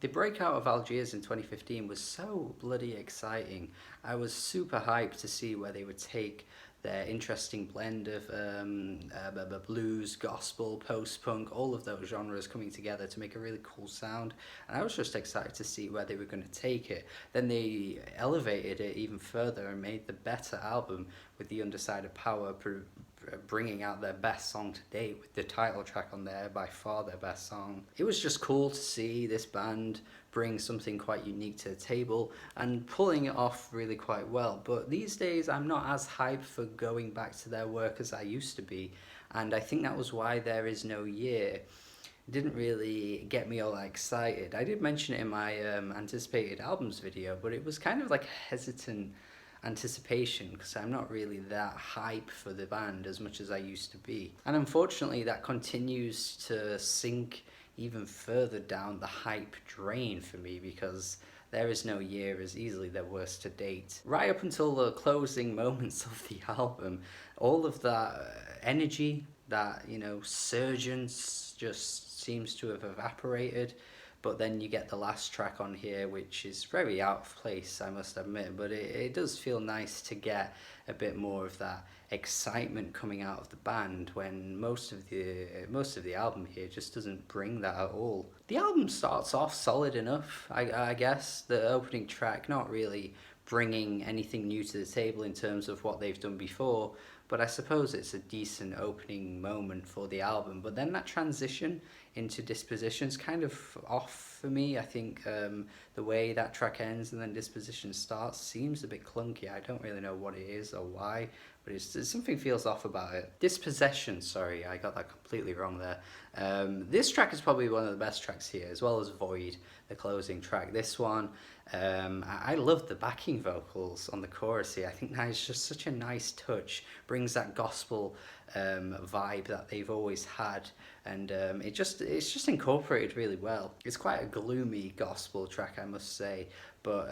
The breakout of Algiers in 2015 was so bloody exciting. I was super hyped to see where they would take their interesting blend of blues, gospel, post-punk, all of those genres coming together to make a really cool sound. And I was just excited to see where they were going to take it. Then they elevated it even further and made the better album with The Underside of Power bringing out their best song to date with the title track on there, by far their best song. It was just cool to see this band bring something quite unique to the table and pulling it off really quite well. But these days I'm not as hyped for going back to their work as I used to be, and I think that was why There Is No Year. It didn't really get me all excited. I did mention it in my anticipated albums video, but it was kind of like a hesitant anticipation because I'm not really that hype for the band as much as I used to be. And unfortunately, that continues to sink even further down the hype drain for me because There Is No Year is easily their worst to date. Right up until the closing moments of the album, all of that energy, that, surgence just seems to have evaporated. But then you get the last track on here, which is very out of place, I must admit. But it does feel nice to get a bit more of that excitement coming out of the band when most of the album here just doesn't bring that at all. The album starts off solid enough, I guess. The opening track not really bringing anything new to the table in terms of what they've done before, but I suppose it's a decent opening moment for the album. But then that transition into Dispossession's kind of off for me. I think the way that track ends and then Dispossession starts seems a bit clunky. I don't really know what it is or why, but something feels off about it. Dispossession, sorry, I got that completely wrong there. This track is probably one of the best tracks here, as well as Void, the closing track. This one, I love the backing vocals on the chorus here. I think that is just such a nice touch, brings that gospel vibe that they've always had, and it's just incorporated really well. It's quite a gloomy gospel track, I must say, but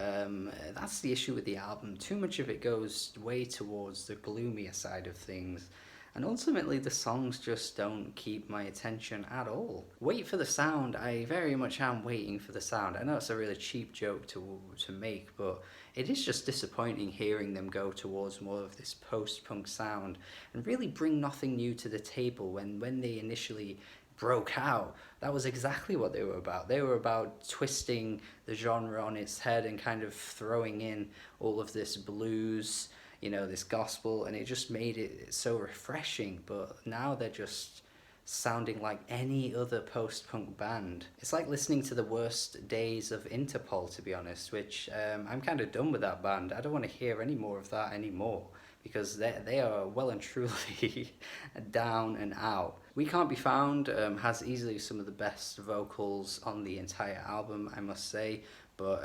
that's the issue with the album. Too much of it goes way towards the gloomier side of things, and ultimately the songs just don't keep my attention at all. Wait for the sound. I very much am waiting for the sound. I know it's a really cheap joke to make, but it is just disappointing hearing them go towards more of this post-punk sound and really bring nothing new to the table when they initially broke out. That was exactly what they were about. They were about twisting the genre on its head and kind of throwing in all of this blues, this gospel, and it just made it so refreshing. But now they're just sounding like any other post-punk band. It's like listening to the worst days of Interpol, to be honest, which I'm kind of done with that band. I don't want to hear any more of that anymore because they are well and truly down and out. We Can't Be Found has easily some of the best vocals on the entire album, I must say, but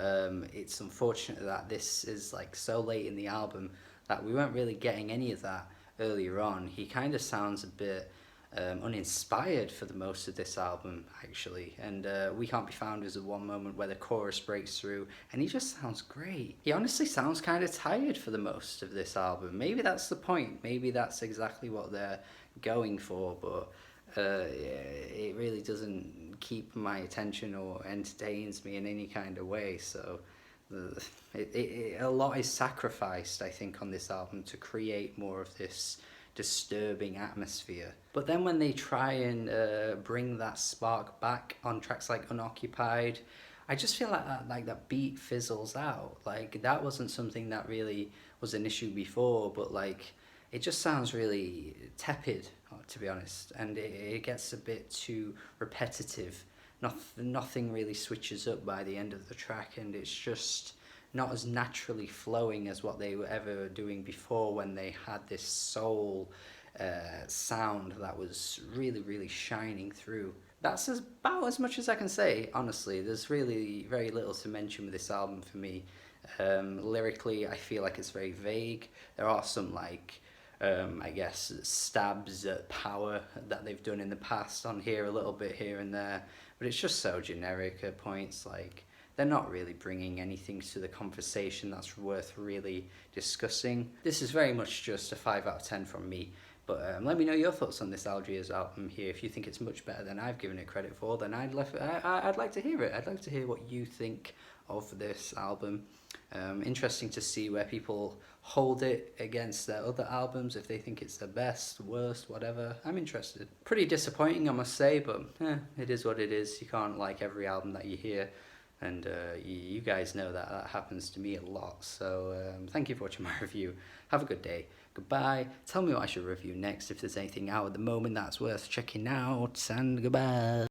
it's unfortunate that this is like so late in the album that we weren't really getting any of that earlier on. He kind of sounds a bit uninspired for the most of this album, actually, and We Can't Be Found is the one moment where the chorus breaks through and he just sounds great. He honestly sounds kind of tired for the most of this album. Maybe that's the point, maybe that's exactly what they're going for, but it really doesn't keep my attention or entertains me in any kind of way. So a lot is sacrificed, I think, on this album to create more of this disturbing atmosphere. But then when they try and bring that spark back on tracks like Unoccupied, I just feel like that beat fizzles out. Like that wasn't something that really was an issue before, but like it just sounds really tepid, to be honest, and it gets a bit too repetitive. Nothing really switches up by the end of the track, and it's just not as naturally flowing as what they were ever doing before when they had this soul sound that was really, really shining through. That's about as much as I can say, honestly. There's really very little to mention with this album for me. Lyrically, I feel like it's very vague. There are some I guess, stabs at power that they've done in the past on here, a little bit here and there, but it's just so generic at points. Like, they're not really bringing anything to the conversation that's worth really discussing. This is very much just a 5 out of 10 from me, Let me know your thoughts on this Algiers album here. If you think it's much better than I've given it credit for, then I'd like to hear it. I'd like to hear what you think of this album. Interesting to see where people hold it against their other albums, if they think it's the best, worst, whatever. I'm interested. Pretty disappointing, I must say, but it is what it is. You can't like every album that you hear, and you guys know that that happens to me a lot. So thank you for watching my review. Have a good day. Goodbye. Tell me what I should review next, if there's anything out at the moment that's worth checking out, and goodbye.